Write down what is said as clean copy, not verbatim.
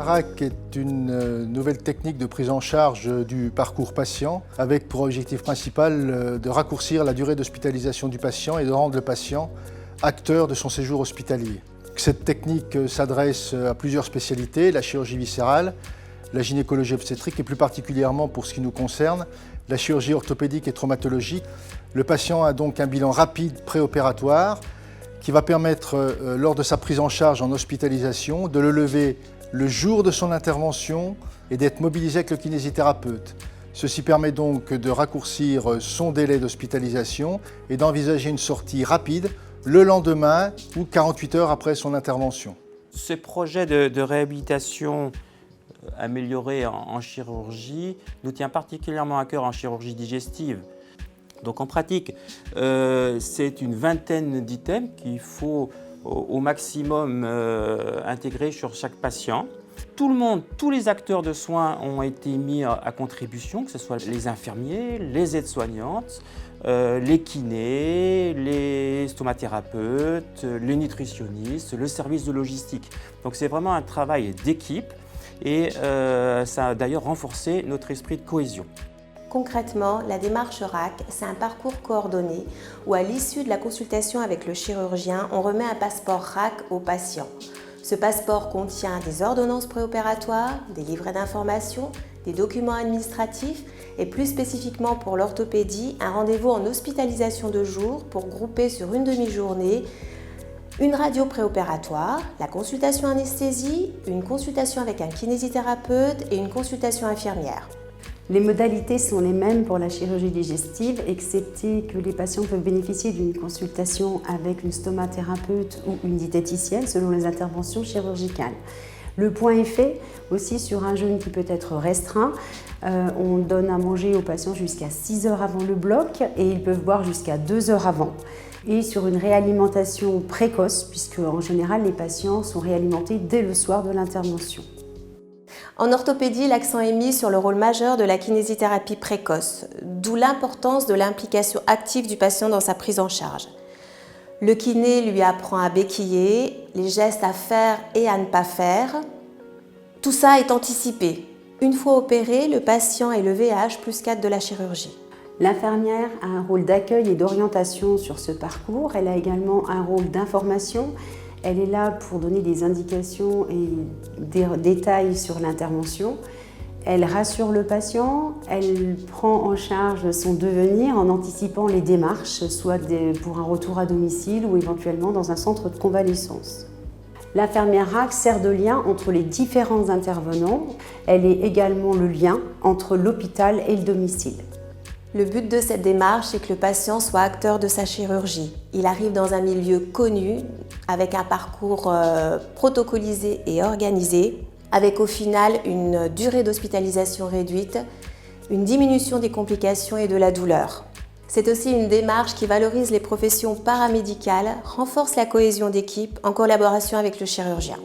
RAC est une nouvelle technique de prise en charge du parcours patient avec pour objectif principal de raccourcir la durée d'hospitalisation du patient et de rendre le patient acteur de son séjour hospitalier. Cette technique s'adresse à plusieurs spécialités, la chirurgie viscérale, la gynécologie obstétrique et plus particulièrement pour ce qui nous concerne, la chirurgie orthopédique et traumatologique. Le patient a donc un bilan rapide préopératoire qui va permettre, lors de sa prise en charge en hospitalisation, de le lever le jour de son intervention et d'être mobilisé avec le kinésithérapeute. Ceci permet donc de raccourcir son délai d'hospitalisation et d'envisager une sortie rapide le lendemain ou 48 heures après son intervention. Ce projet de réhabilitation améliorée en chirurgie nous tient particulièrement à cœur en chirurgie digestive. Donc en pratique, c'est une vingtaine d'items qu'il faut au maximum intégrer sur chaque patient. Tout le monde, tous les acteurs de soins ont été mis à contribution, que ce soit les infirmiers, les aides-soignantes, les kinés, les stomathérapeutes, les nutritionnistes, le service de logistique. Donc c'est vraiment un travail d'équipe et ça a d'ailleurs renforcé notre esprit de cohésion. Concrètement, la démarche RAC, c'est un parcours coordonné où à l'issue de la consultation avec le chirurgien, on remet un passeport RAC au patient. Ce passeport contient des ordonnances préopératoires, des livrets d'informations, des documents administratifs et plus spécifiquement pour l'orthopédie, un rendez-vous en hospitalisation de jour pour grouper sur une demi-journée une radio préopératoire, la consultation anesthésie, une consultation avec un kinésithérapeute et une consultation infirmière. Les modalités sont les mêmes pour la chirurgie digestive, excepté que les patients peuvent bénéficier d'une consultation avec une stomathérapeute ou une diététicienne selon les interventions chirurgicales. Le point est fait aussi sur un jeûne qui peut être restreint. On donne à manger aux patients jusqu'à 6 heures avant le bloc et ils peuvent boire jusqu'à 2 heures avant. Et sur une réalimentation précoce, puisque en général les patients sont réalimentés dès le soir de l'intervention. En orthopédie, l'accent est mis sur le rôle majeur de la kinésithérapie précoce, d'où l'importance de l'implication active du patient dans sa prise en charge. Le kiné lui apprend à béquiller, les gestes à faire et à ne pas faire. Tout ça est anticipé. Une fois opéré, le patient est le VH+4 de la chirurgie. L'infirmière a un rôle d'accueil et d'orientation sur ce parcours. Elle a également un rôle d'information. Elle est là pour donner des indications et des détails sur l'intervention. Elle rassure le patient, elle prend en charge son devenir en anticipant les démarches, soit pour un retour à domicile ou éventuellement dans un centre de convalescence. L'infirmière RAC sert de lien entre les différents intervenants. Elle est également le lien entre l'hôpital et le domicile. Le but de cette démarche est que le patient soit acteur de sa chirurgie. Il arrive dans un milieu connu, avec un parcours protocolisé et organisé, avec au final une durée d'hospitalisation réduite, une diminution des complications et de la douleur. C'est aussi une démarche qui valorise les professions paramédicales, renforce la cohésion d'équipe en collaboration avec le chirurgien.